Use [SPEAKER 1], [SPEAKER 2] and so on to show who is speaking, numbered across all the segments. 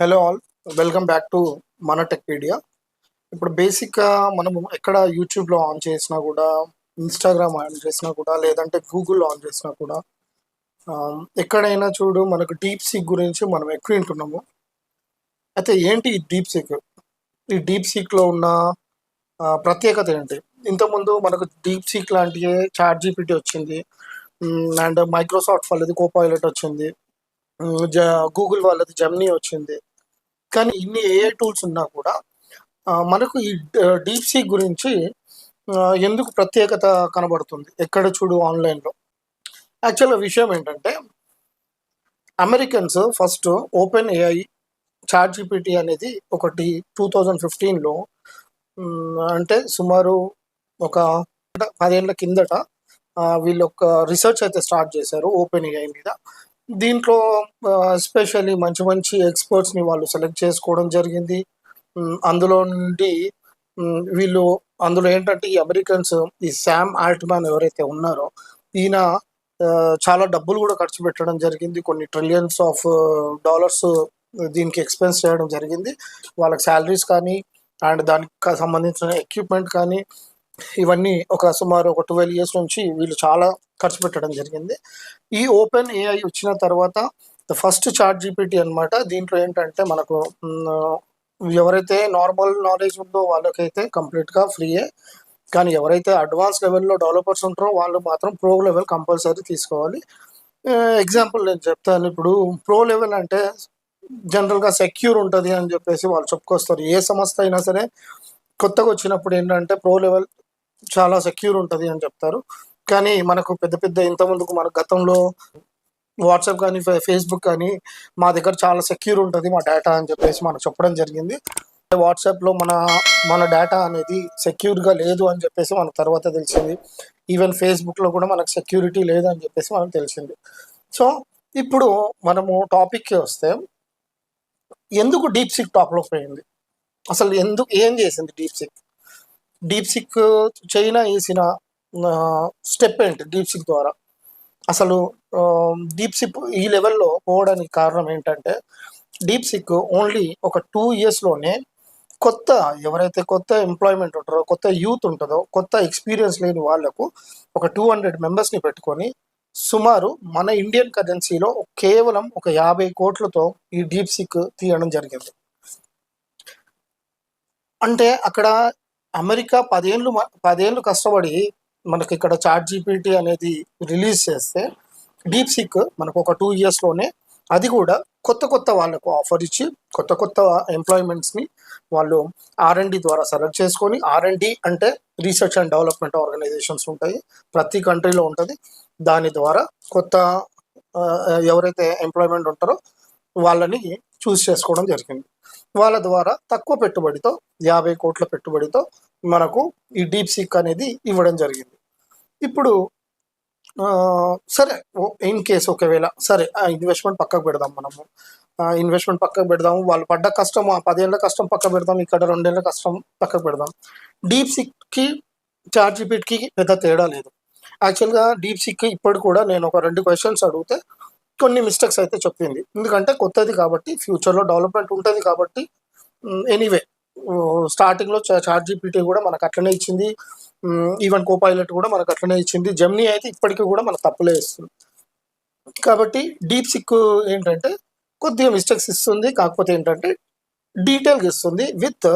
[SPEAKER 1] Hello all, welcome back to మన Techpedia. ఇప్పుడు బేసిక్గా మనము ఎక్కడ యూట్యూబ్లో ఆన్ చేసినా కూడా, ఇన్స్టాగ్రామ్ ఆన్ చేసినా కూడా, లేదంటే గూగుల్లో ఆన్ చేసినా కూడా ఎక్కడైనా చూడు మనకు డీప్ సీక్ గురించి మనం ఎక్కువ వింటున్నాము. అయితే ఏంటి ఈ డీప్ సీక్? ఈ డీప్ సీక్లో ఉన్న ప్రత్యేకత ఏంటి? ఇంతకుముందు మనకు డీప్ సీక్ లాంటి చాట్ జీపీటీ వచ్చింది, అండ్ మైక్రోసాఫ్ట్ వాళ్ళది కోపైలట్ వచ్చింది, గూగుల్ వాళ్ళది జెమినీ వచ్చింది. కానీ ఇన్ని ఏఐ టూల్స్ ఉన్నా కూడా మనకు ఈ డీప్ సీక్ గురించి ఎందుకు ప్రత్యేకత కనబడుతుంది ఎక్కడ చూడు ఆన్లైన్లో? యాక్చువల్గా విషయం ఏంటంటే, Americans first OpenAI ChatGPT అనేది ఒకటి 2015లో, అంటే సుమారు ఒక 10 ఏళ్ళ కిందట వీళ్ళు ఒక రీసెర్చ్ అయితే స్టార్ట్ చేశారు ఓపెన్ ఏఐ మీద. దీంట్లో ఎస్పెషల్లీ మంచి మంచి ఎక్స్పర్ట్స్ని వాళ్ళు సెలెక్ట్ చేసుకోవడం జరిగింది. అందులో నుండి వీళ్ళు అందులో ఏంటంటే ఈ అమెరికన్స్, ఈ శామ్ ఆల్ట్మాన్ ఎవరైతే ఉన్నారో ఈయన చాలా డబ్బులు కూడా ఖర్చు పెట్టడం జరిగింది. కొన్ని ట్రిలియన్స్ ఆఫ్ డాలర్స్ దీనికి ఎక్స్పెన్స్ చేయడం జరిగింది. వాళ్ళకి శాలరీస్ కానీ అండ్ దానికి సంబంధించిన ఎక్విప్మెంట్ కానీ ఇవన్నీ సుమారు ఒక 12 years నుంచి వీళ్ళు చాలా ఖర్చు పెట్టడం జరిగింది. ఈ ఓపెన్ ఏఐ వచ్చిన తర్వాత ఫస్ట్ చాట్ జీపీటీ అనమాట. దీంట్లో ఏంటంటే మనకు ఎవరైతే నార్మల్ నాలెడ్జ్ ఉందో వాళ్ళకైతే కంప్లీట్గా ఫ్రీయే, కానీ ఎవరైతే అడ్వాన్స్ లెవెల్లో డెవలపర్స్ ఉంటారో వాళ్ళు మాత్రం ప్రో లెవెల్ కంపల్సరీ తీసుకోవాలి. ఎగ్జాంపుల్ నేను చెప్తాను. ఇప్పుడు ప్రో లెవెల్ అంటే జనరల్గా సెక్యూర్ ఉంటుంది అని చెప్పేసి వాళ్ళు చెప్పుకొస్తారు. ఏ సంస్థ అయినా సరే కొత్తగా వచ్చినప్పుడు ఏంటంటే ప్రో లెవెల్ చాలా సెక్యూర్ ఉంటుంది అని చెప్తారు. కానీ మనకు పెద్ద పెద్ద ఇంతకుముందుకు మన గతంలో వాట్సాప్ కానీ ఫేస్బుక్ కానీ మా దగ్గర చాలా సెక్యూర్ ఉంటుంది మా డేటా అని చెప్పేసి మనకు చెప్పడం జరిగింది. వాట్సాప్లో మన డేటా అనేది సెక్యూర్గా లేదు అని చెప్పేసి మనకు తర్వాత తెలిసింది. ఈవెన్ ఫేస్బుక్లో కూడా మనకు సెక్యూరిటీ లేదు అని చెప్పేసి మనకు తెలిసింది. సో ఇప్పుడు మనము టాపిక్కి వస్తే, ఎందుకు డీప్ సిక్ టాప్లో పోయింది? అసలు ఏం చేసింది DeepSeek? DeepSeek China వేసిన స్టెప్ ఏంటి డీప్ సిక్ ద్వారా? అసలు డీప్ సిక్ ఈ లెవెల్లో పోవడానికి కారణం ఏంటంటే, డీప్ సిక్ ఓన్లీ ఒక 2 yearsలోనే ఎవరైతే కొత్త ఎంప్లాయ్మెంట్ ఉంటారో, కొత్త యూత్ ఉంటుందో, కొత్త ఎక్స్పీరియన్స్ లేని వాళ్లకు ఒక 200 మెంబర్స్ని పెట్టుకొని సుమారు మన ఇండియన్ కరెన్సీలో కేవలం ఒక 50 కోట్లతో ఈ డీప్ సిక్ తీయడం జరిగింది. అంటే అక్కడ అమెరికా 10 ఏళ్ళు కష్టపడి మనకి ఇక్కడ చాట్ జీపీటీ అనేది రిలీజ్ చేస్తే, డీప్ సిక్ మనకు ఒక 2 yearsలోనే అది కూడా కొత్త వాళ్ళకు ఆఫర్ ఇచ్చి కొత్త ఎంప్లాయ్మెంట్స్ని వాళ్ళు R&D ద్వారా సెలెక్ట్ చేసుకొని, R&D అంటే రీసెర్చ్ అండ్ డెవలప్మెంట్ ఆర్గనైజేషన్స్ ఉంటాయి, ప్రతి కంట్రీలో ఉంటుంది. దాని ద్వారా కొత్త ఎవరైతే ఎంప్లాయ్మెంట్ ఉంటారో వాళ్ళని చూస్ చేసుకోవడం జరిగింది. వాళ్ళ ద్వారా తక్కువ పెట్టుబడితో 50 కోట్ల పెట్టుబడితో మనకు ఈ డీప్ సిక్ అనేది ఇవ్వడం జరిగింది. ఇప్పుడు సరే, ఇన్ కేసు ఒకవేళ సరే ఇన్వెస్ట్మెంట్ పక్కకు పెడదాం, వాళ్ళు పడ్డ కష్టం, 10 ఏళ్ళ కష్టం పక్క పెడదాం, ఇక్కడ 2 ఏళ్ళ కష్టం పక్కకు పెడదాం. డీప్ సిక్కి చాట్ జీపీటీకి పెద్ద తేడా లేదు. యాక్చువల్గా డీప్ సిక్ ఇప్పుడు కూడా నేను ఒక 2 questions అడిగితే కొన్ని మిస్టేక్స్ అయితే చెప్పింది. ఎందుకంటే కొత్తది కాబట్టి, ఫ్యూచర్లో డెవలప్మెంట్ ఉంటుంది కాబట్టి. ఎనీవే, స్టార్టింగ్లో చాట్ జీపీటీ కూడా మనకు అట్లనే ఇచ్చింది, ఈవెన్ కోపైలట్ కూడా మనకు అట్లనే ఇచ్చింది, జెమినీ అయితే ఇప్పటికీ కూడా మనకు తప్పులే ఇస్తుంది. కాబట్టి డీప్ సిక్ ఏంటంటే కొద్దిగా మిస్టేక్స్ ఇస్తుంది, కాకపోతే ఏంటంటే డీటెయిల్గా ఇస్తుంది విత్.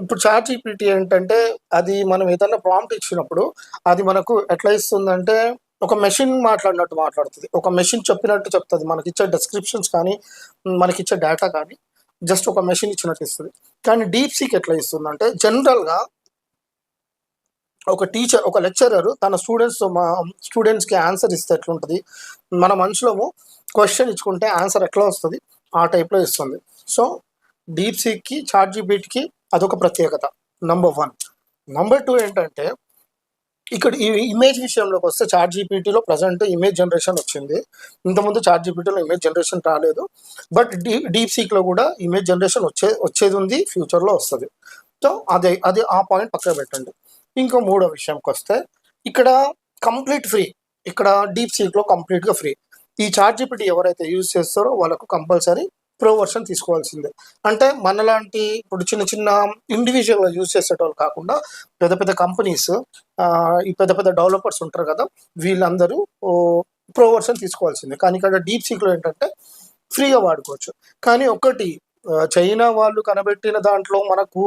[SPEAKER 1] ఇప్పుడు చాట్ జీపీటీ ఏంటంటే అది మనం ఏదైనా ప్రాంప్ట్ ఇచ్చినప్పుడు అది మనకు ఎట్లా ఇస్తుందంటే ఒక మెషిన్ మాట్లాడినట్టు మాట్లాడుతుంది, ఒక మెషిన్ చెప్పినట్టు చెప్తుంది. మనకిచ్చే డిస్క్రిప్షన్స్ కానీ మనకిచ్చే డేటా కానీ జస్ట్ ఒక మెషిన్ ఇచ్చినట్టు ఇస్తుంది. కానీ డీప్ సిక్ ఎట్లా ఇస్తుందంటే, జనరల్గా ఒక లెక్చరర్ తన స్టూడెంట్స్కి ఆన్సర్ ఇస్తే ఎట్లుంటుంది, మన మనుషులము క్వశ్చన్ ఇచ్చుకుంటే ఆన్సర్ ఎట్లా వస్తుంది ఆ టైప్లో ఇస్తుంది. సో డీప్ సిక్కి చాట్ జీపీటీకి అదొక ప్రత్యేకత, నెంబర్ 1. నెంబర్ 2 ఏంటంటే, ఇక్కడ ఈ ఇమేజ్ విషయంలోకి వస్తే చాట్ జీపీటీలో ప్రజెంట్ ఇమేజ్ జనరేషన్ వచ్చింది. ఇంతకుముందు చాట్ జీపీటీలో ఇమేజ్ జనరేషన్ రాలేదు, బట్ డీప్ సిక్లో కూడా ఇమేజ్ జనరేషన్ వచ్చేది ఉంది, ఫ్యూచర్లో వస్తుంది. సో అది ఆ పాయింట్ పక్కన పెట్టండి. ఇంకో 3వ విషయంకి వస్తే, ఇక్కడ కంప్లీట్ ఫ్రీ, ఇక్కడ డీప్ సిక్లో కంప్లీట్గా ఫ్రీ. ఈ చాట్ జీపీటీ ఎవరైతే యూజ్ చేస్తారో వాళ్ళకు కంపల్సరీ ప్రో వర్షన్ తీసుకోవాల్సిందే. అంటే మనలాంటి ఇప్పుడు చిన్న చిన్న ఇండివిజువల్గా యూజ్ చేసేటోళ్ళు కాకుండా పెద్ద పెద్ద కంపెనీస్, ఈ పెద్ద పెద్ద డెవలపర్స్ ఉంటారు కదా, వీళ్ళందరూ ప్రో వర్షన్ తీసుకోవాల్సిందే. కానీ ఇక్కడ డీప్ సీక్లో ఏంటంటే ఫ్రీగా వాడుకోవచ్చు. కానీ ఒకటి, చైనా వాళ్ళు కనబెట్టిన దాంట్లో మనకు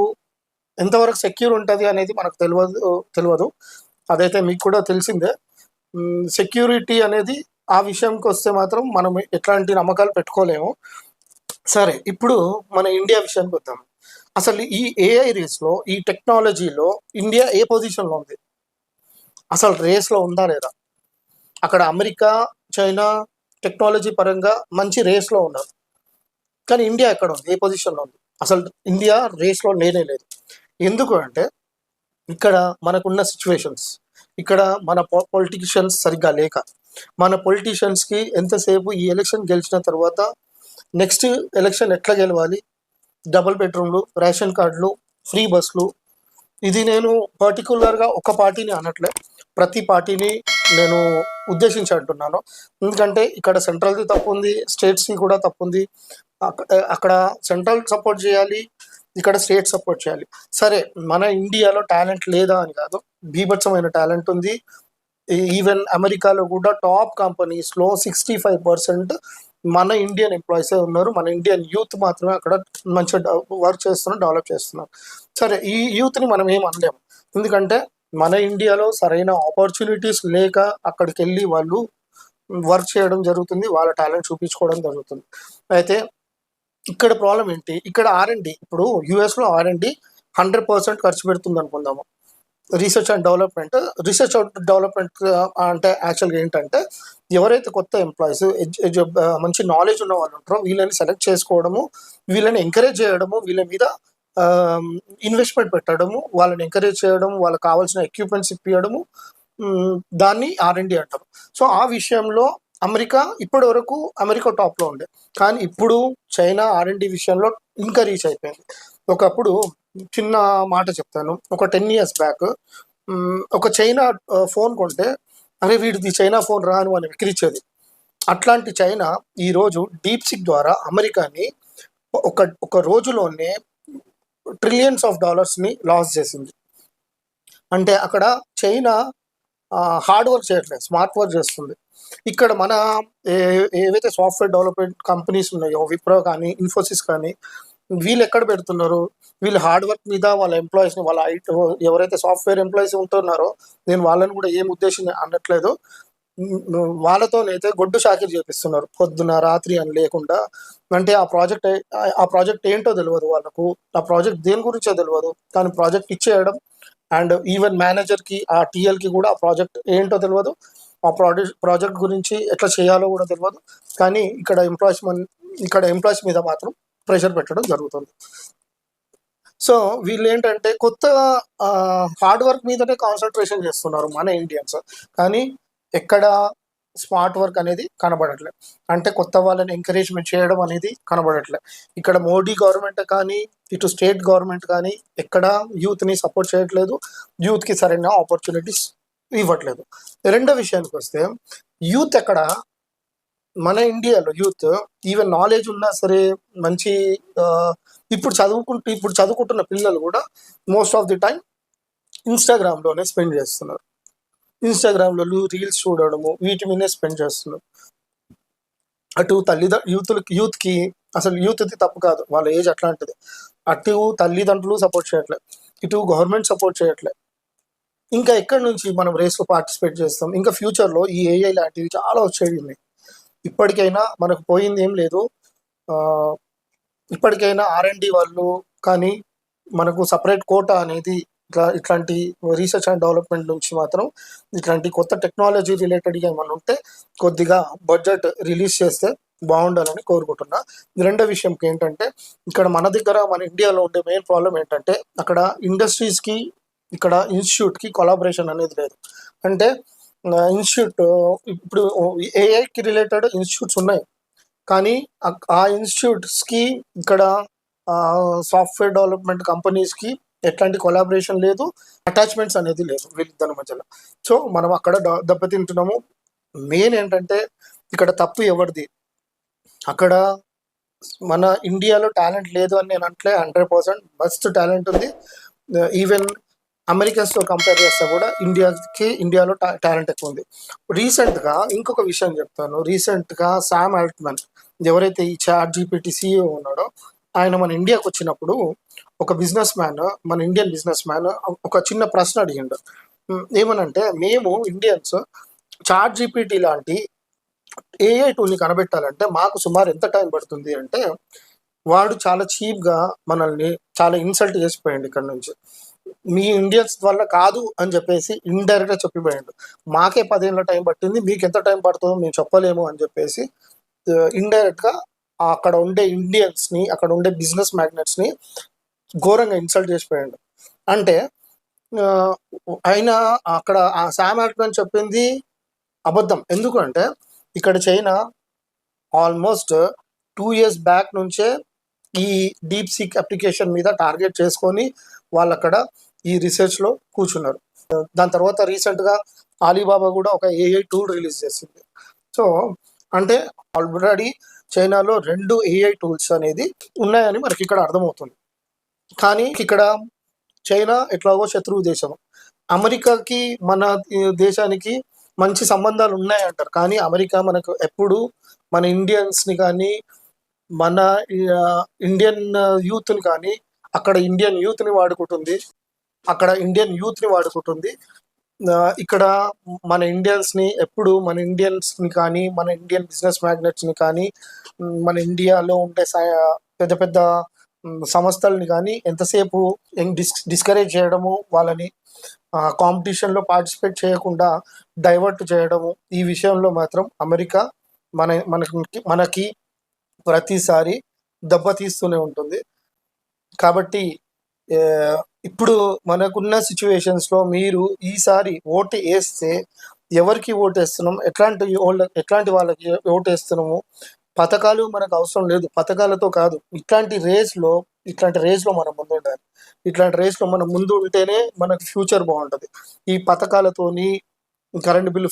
[SPEAKER 1] ఎంతవరకు సెక్యూర్ ఉంటుంది అనేది మనకు తెలియదు. అదైతే మీకు కూడా తెలిసిందే. సెక్యూరిటీ అనేది ఆ విషయంకి వస్తే మాత్రం మనం ఎట్లాంటి నమ్మకాలు పెట్టుకోలేము. సరే, ఇప్పుడు మన ఇండియా విషయానికి వద్దాం. అసలు ఈ ఏఐ రేస్లో, ఈ టెక్నాలజీలో ఇండియా ఏ పొజిషన్లో ఉంది? అసలు రేస్లో ఉందా లేదా? అక్కడ అమెరికా, చైనా టెక్నాలజీ పరంగా మంచి రేస్లో ఉన్నారు. కానీ ఇండియా ఎక్కడ ఉంది? ఏ పొజిషన్లో ఉంది? అసలు ఇండియా రేస్లో లేనే లేదు. ఎందుకు అంటే ఇక్కడ మనకున్న సిచ్యువేషన్స్, ఇక్కడ మన పొలిటీషియన్స్ సరిగ్గా లేక, మన పొలిటీషియన్స్కి ఎంతసేపు ఈ ఎలక్షన్ గెలిచిన తర్వాత నెక్స్ట్ ఎలక్షన్ ఎట్లా గెలవాలి, డబుల్ బెడ్రూమ్లు, రేషన్ కార్డులు, ఫ్రీ బస్సులు. ఇది నేను పర్టికులర్గా ఒక పార్టీని అనట్లే, ప్రతి పార్టీని నేను ఉద్దేశించి అంటున్నాను. ఎందుకంటే ఇక్కడ సెంట్రల్ది తప్పు ఉంది, స్టేట్స్కి కూడా తప్పు ఉంది. అక్కడ సెంట్రల్ సపోర్ట్ చేయాలి, ఇక్కడ స్టేట్ సపోర్ట్ చేయాలి. సరే, మన ఇండియాలో టాలెంట్ లేదా అని కాదు, బీభత్సమైన టాలెంట్ ఉంది. ఈవెన్ అమెరికాలో కూడా టాప్ కంపెనీస్లో 65% మన ఇండియన్ ఎంప్లాయీసే ఉన్నారు. మన ఇండియన్ యూత్ మాత్రమే అక్కడ మంచిగా వర్క్ చేస్తున్నారు, డెవలప్ చేస్తున్నారు. సరే, ఈ యూత్ని మనం ఏం అనలేము, ఎందుకంటే మన ఇండియాలో సరైన ఆపర్చునిటీస్ లేక అక్కడికి వెళ్ళి వాళ్ళు వర్క్ చేయడం జరుగుతుంది, వాళ్ళ టాలెంట్ చూపించుకోవడం జరుగుతుంది. అయితే ఇక్కడ ప్రాబ్లం ఏంటి? ఇక్కడ R&D, ఇప్పుడు యూఎస్లో R&D 100% ఖర్చు పెడుతుంది అనుకుందాము. రీసెర్చ్ అండ్ డెవలప్మెంట్ అంటే యాక్చువల్గా ఏంటంటే ఎవరైతే కొత్త ఎంప్లాయీస్, మంచి నాలెడ్జ్ ఉన్న వాళ్ళు ఉంటారో వీళ్ళని సెలెక్ట్ చేసుకోవడము, వీళ్ళని ఎంకరేజ్ చేయడము, వీళ్ళ మీద ఇన్వెస్ట్మెంట్ పెట్టడము, వాళ్ళని ఎంకరేజ్ చేయడం, వాళ్ళకి కావాల్సిన ఎక్విప్మెంట్స్ ఇప్పించడము, దాన్ని R&D అంటారు. సో ఆ విషయంలో ఇప్పటి వరకు అమెరికా టాప్లో ఉండే, కానీ ఇప్పుడు చైనా R&D విషయంలో ఇంకా రీచ్ అయిపోయింది. ఒకప్పుడు చిన్న మాట చెప్తాను, ఒక 10 years బ్యాక్ ఒక చైనా ఫోన్ కొంటే అరే వీడిది చైనా ఫోన్ రాను అని విక్రించేది. అట్లాంటి చైనా ఈరోజు డీప్ సిక్ ద్వారా అమెరికాని ఒక రోజులోనే ట్రిలియన్స్ ఆఫ్ డాలర్స్ని లాస్ చేసింది. అంటే అక్కడ చైనా హార్డ్ వర్క్ చేయట్లేదు, స్మార్ట్ వర్క్ చేస్తుంది. ఇక్కడ మన ఏవైతే సాఫ్ట్వేర్ డెవలప్మెంట్ కంపెనీస్ ఉన్నాయో, విప్రో కానీ, ఇన్ఫోసిస్ కానీ, వీళ్ళు ఎక్కడ పెడుతున్నారు? వీళ్ళు హార్డ్ వర్క్ మీద వాళ్ళ ఎంప్లాయీస్ని, వాళ్ళ ఎవరైతే సాఫ్ట్వేర్ ఎంప్లాయీస్ ఉంటున్నారో, నేను వాళ్ళని కూడా ఏం ఉద్దేశం అనట్లేదు, వాళ్ళతోనైతే గొడ్డు షాకిరి చేపిస్తున్నారు పొద్దున రాత్రి అని లేకుండా. అంటే ఆ ప్రాజెక్ట్ ఏంటో తెలియదు వాళ్ళకు, ఆ ప్రాజెక్ట్ దేని గురించో తెలియదు, కానీ ప్రాజెక్ట్ ఇచ్చేయడం. అండ్ ఈవెన్ మేనేజర్కి, ఆ టీఎల్కి కూడా ఆ ప్రాజెక్ట్ ఏంటో తెలియదు, ఆ ప్రాజెక్ట్ గురించి ఎట్లా చేయాలో కూడా తెలియదు. కానీ ఇక్కడ ఎంప్లాయీస్ మీద మాత్రం ప్రెషర్ పెట్టడం జరుగుతుంది. సో వీళ్ళు ఏంటంటే కొత్త హార్డ్ వర్క్ మీదనే కాన్సన్ట్రేషన్ చేస్తున్నారు మన ఇండియన్స్, కానీ ఎక్కడ స్మార్ట్ వర్క్ అనేది కనబడట్లేదు. అంటే కొత్త వాళ్ళని ఎంకరేజ్మెంట్ చేయడం అనేది కనబడట్లేదు. ఇక్కడ మోడీ గవర్నమెంట్ కానీ, ఇటు స్టేట్ గవర్నమెంట్ కానీ ఎక్కడ యూత్ని సపోర్ట్ చేయట్లేదు, యూత్కి సరైన ఆపర్చునిటీస్ ఇవ్వట్లేదు. రెండో విషయానికి వస్తే, యూత్ ఎక్కడ, మన ఇండియాలో యూత్ ఈవెన్ నాలెడ్జ్ ఉన్నా సరే, మంచి ఇప్పుడు చదువుకుంటున్న పిల్లలు కూడా మోస్ట్ ఆఫ్ ది టైం ఇన్స్టాగ్రామ్లోనే స్పెండ్ చేస్తున్నారు. ఇన్స్టాగ్రామ్లో రీల్స్ చూడడము, వీటి మీదే స్పెండ్ చేస్తున్నారు. అటు యూత్కి అసలు యూత్ది తప్పు కాదు, వాళ్ళ ఏజ్ అట్లాంటిది. అటు తల్లిదండ్రులు సపోర్ట్ చేయట్లేదు, ఇటు గవర్నమెంట్ సపోర్ట్ చేయట్లేదు. ఇంకా ఎక్కడి నుంచి మనం రేస్లో పార్టిసిపేట్ చేస్తాం? ఇంకా ఫ్యూచర్లో ఈ ఏఐ లాంటివి చాలా వచ్చేవి ఉన్నాయి. ఇప్పటికైనా మనకు పోయింది ఏం లేదు. ఇప్పటికైనా R&D వాళ్ళు కానీ మనకు సపరేట్ కోటా అనేది ఇట్లాంటి రీసెర్చ్ అండ్ డెవలప్మెంట్ నుంచి మాత్రం ఇట్లాంటి కొత్త టెక్నాలజీ రిలేటెడ్గా ఏమన్నా ఉంటే కొద్దిగా బడ్జెట్ రిలీజ్ చేస్తే బాగుండాలని కోరుకుంటున్నా. రెండో విషయంకి ఏంటంటే, ఇక్కడ మన ఇండియాలో ఉండే మెయిన్ ప్రాబ్లం ఏంటంటే, అక్కడ ఇండస్ట్రీస్కి, ఇక్కడ ఇన్స్టిట్యూట్కి కొలాబరేషన్ అనేది లేదు. అంటే ఇన్స్టిట్యూట్, ఇప్పుడు ఏఐకి రిలేటెడ్ ఇన్స్టిట్యూట్స్ ఉన్నాయి, కానీ ఆ ఇన్స్టిట్యూట్స్కి ఇక్కడ సాఫ్ట్వేర్ డెవలప్మెంట్ కంపెనీస్కి ఎట్లాంటి కొలాబరేషన్ లేదు, అటాచ్మెంట్స్ అనేది లేదు వీళ్ళిద్దరి మధ్యలో. సో మనం అక్కడ దెబ్బతింటున్నాము. మెయిన్ ఏంటంటే ఇక్కడ తప్పు ఎవరిది? అక్కడ మన ఇండియాలో టాలెంట్ లేదు అని నేను అంటే 100% మస్తు టాలెంట్ ఉంది. ఈవెన్ అమెరికన్స్తో కంపేర్ చేస్తే కూడా ఇండియాలో టాలెంట్ ఎక్కువ ఉంది. రీసెంట్గా ఇంకొక విషయం చెప్తాను. రీసెంట్గా శామ్ ఆల్ట్మన్, ఎవరైతే ఈ చాట్ జీపీటీ CEO ఉన్నాడో, ఆయన మన ఇండియాకి వచ్చినప్పుడు ఒక బిజినెస్ మ్యాన్, మన ఇండియన్ బిజినెస్ మ్యాన్ ఒక చిన్న ప్రశ్న అడిగిండు. ఏమనంటే, మేము ఇండియన్స్ చాట్ జీపీటీ లాంటి ఏఐ టూల్ని కనిపెట్టాలంటే మాకు సుమారు ఎంత టైం పడుతుంది అంటే, వాడు చాలా చీప్గా మనల్ని చాలా ఇన్సల్ట్ చేసిపోయాడు ఇక్కడ నుంచి. మీ ఇండియన్స్ వల్ల కాదు అని చెప్పేసి ఇండైరెక్ట్గా చెప్పిపోయాడు. మాకే 10 ఏళ్ళ టైం పట్టింది, మీకు ఎంత టైం పడుతుందో మేము చెప్పలేము అని చెప్పేసి ఇండైరెక్ట్గా అక్కడ ఉండే ఇండియన్స్ని, అక్కడ ఉండే బిజినెస్ మ్యాగ్నెట్స్ని ఘోరంగా ఇన్సల్ట్ చేసిపోయాడు. అంటే ఆ, ఆయన అక్కడ ఆ శామ్ ఆల్ట్మన్ చెప్పింది అబద్ధం. ఎందుకంటే ఇక్కడ చైనా ఆల్మోస్ట్ 2 years బ్యాక్ నుంచే ఈ డీప్ సీక్ అప్లికేషన్ మీద టార్గెట్ చేసుకొని వాళ్ళు అక్కడ ఈ రీసెర్చ్లో కూర్చున్నారు. దాని తర్వాత రీసెంట్గా ఆలీబాబా కూడా ఒక ఏఐ టూల్ రిలీజ్ చేసింది. సో అంటే ఆల్రెడీ చైనాలో 2 ఏఐ టూల్స్ అనేది ఉన్నాయని మనకి ఇక్కడ అర్థమవుతుంది. కానీ ఇక్కడ చైనా ఎట్లాగో శత్రువు దేశం. అమెరికాకి మన దేశానికి మంచి సంబంధాలు ఉన్నాయంటారు, కానీ అమెరికా మనకు ఎప్పుడు మన ఇండియన్స్ని కానీ, మన ఇండియన్ యూత్ని కానీ అక్కడ ఇండియన్ యూత్ని వాడుకుంటుంది, అక్కడ ఇండియన్ యూత్ని వాడుకుంటుంది. ఇక్కడ మన ఇండియన్స్ని ఎప్పుడు, మన ఇండియన్స్ని కానీ, మన ఇండియన్ బిజినెస్ మ్యాగ్నెట్స్ని కానీ, మన ఇండియాలో ఉండే పెద్ద పెద్ద సంస్థల్ని కానీ ఎంతసేపు డిస్కరేజ్ చేయడము, వాళ్ళని కాంపిటీషన్లో పార్టిసిపేట్ చేయకుండా డైవర్ట్ చేయడము, ఈ విషయంలో మాత్రం అమెరికా మనకి ప్రతిసారి దెబ్బతీస్తూనే ఉంటుంది. కాబట్టి ఇప్పుడు మనకున్న సిచ్యువేషన్స్లో మీరు ఈసారి ఓటు వేస్తే ఎవరికి ఓటు వేస్తున్నాం, ఎట్లాంటి వాళ్ళకి ఓటు వేస్తున్నాము, పథకాలు మనకు అవసరం లేదు. పథకాలతో కాదు, ఇట్లాంటి రేస్లో మనం ముందు ఉండాలి. ఇట్లాంటి రేస్లో మనం ముందు ఉంటేనే మనకు ఫ్యూచర్ బాగుంటుంది. ఈ పథకాలతోని కరెంట్ బిల్లు,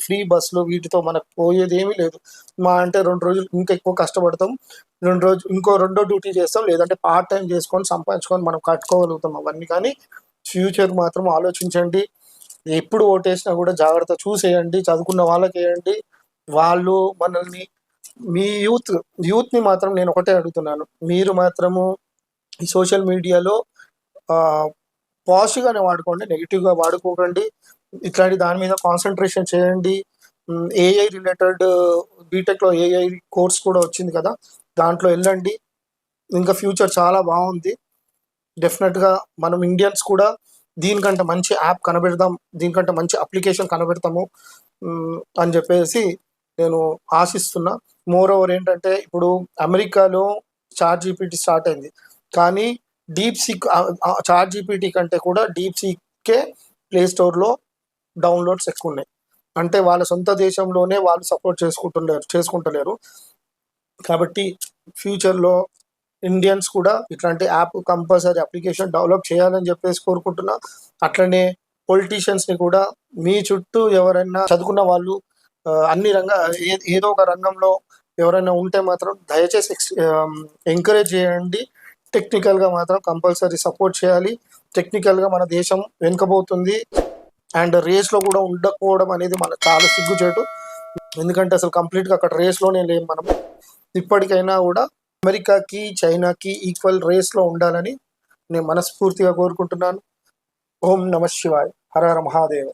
[SPEAKER 1] ఫ్రీ బస్సులు, వీటితో మనకు పోయేది ఏమీ లేదు. మా అంటే 2 రోజులు ఇంకా ఎక్కువ కష్టపడతాం, రెండో డ్యూటీ చేస్తాం, లేదంటే పార్ట్ టైం చేసుకొని సంపాదించుకొని మనం కట్టుకోగలుగుతాం అవన్నీ. కానీ ఫ్యూచర్ మాత్రం ఆలోచించండి. ఎప్పుడు ఓటేసినా కూడా జాగ్రత్త చూసేయండి. చదువుకున్న వాళ్ళకి వేయండి. వాళ్ళు మనల్ని, మీ యూత్ని మాత్రం నేను ఒకటే అడుగుతున్నాను, మీరు మాత్రము ఈ సోషల్ మీడియాలో పాజిటివ్గానే వాడుకోండి, నెగిటివ్గా వాడుకోకండి. ఇట్లాంటి దాని మీద కాన్సన్ట్రేషన్ చేయండి. ఏఐ రిలేటెడ్ బీటెక్లో ఏఐ కోర్స్ కూడా వచ్చింది కదా, దాంట్లో వెళ్ళండి. ఇంకా ఫ్యూచర్ చాలా బాగుంది. డెఫినెట్గా మనం ఇండియన్స్ కూడా దీనికంటే మంచి యాప్ కనబెడదాం, దీనికంటే మంచి అప్లికేషన్ కనబెడతాము అని చెప్పేసి నేను ఆశిస్తున్నా. మోర్ ఓవర్ ఏంటంటే, ఇప్పుడు అమెరికాలో చాట్ జీపీటీ స్టార్ట్ అయింది, కానీ డీప్ సీక్ చాట్ జీపీటీ కంటే కూడా డీప్ సీకే ప్లే స్టోర్లో డౌన్లోడ్స్ ఎక్కువ ఉన్నాయి. అంటే వాళ్ళ సొంత దేశంలోనే వాళ్ళు సపోర్ట్ చేసుకుంటలేరు. కాబట్టి ఫ్యూచర్లో ఇండియన్స్ కూడా ఇట్లాంటి యాప్ కంపల్సరీ అప్లికేషన్ డెవలప్ చేయాలని చెప్పేసి కోరుకుంటున్నా. అట్లనే పొలిటీషియన్స్ని కూడా, మీ చుట్టూ ఎవరైనా చదువుకున్న వాళ్ళు అన్ని ఏదో ఒక రంగంలో ఎవరైనా ఉంటే మాత్రం దయచేసి ఎంకరేజ్ చేయండి. టెక్నికల్గా మాత్రం కంపల్సరీ సపోర్ట్ చేయాలి. టెక్నికల్గా మన దేశం వెనుకబోతుంది. అండ్ రేస్లో కూడా ఉండకపోవడం అనేది మనకు చాలా సిగ్గుచేటు. ఎందుకంటే అసలు కంప్లీట్గా అక్కడ రేస్లోనే లేము మనం. ఇప్పటికైనా కూడా అమెరికాకి, చైనాకి ఈక్వల్ రేస్లో ఉండాలని నేను మనస్ఫూర్తిగా కోరుకుంటున్నాను. ఓం నమ శివాయ్. హర హర మహాదేవ్.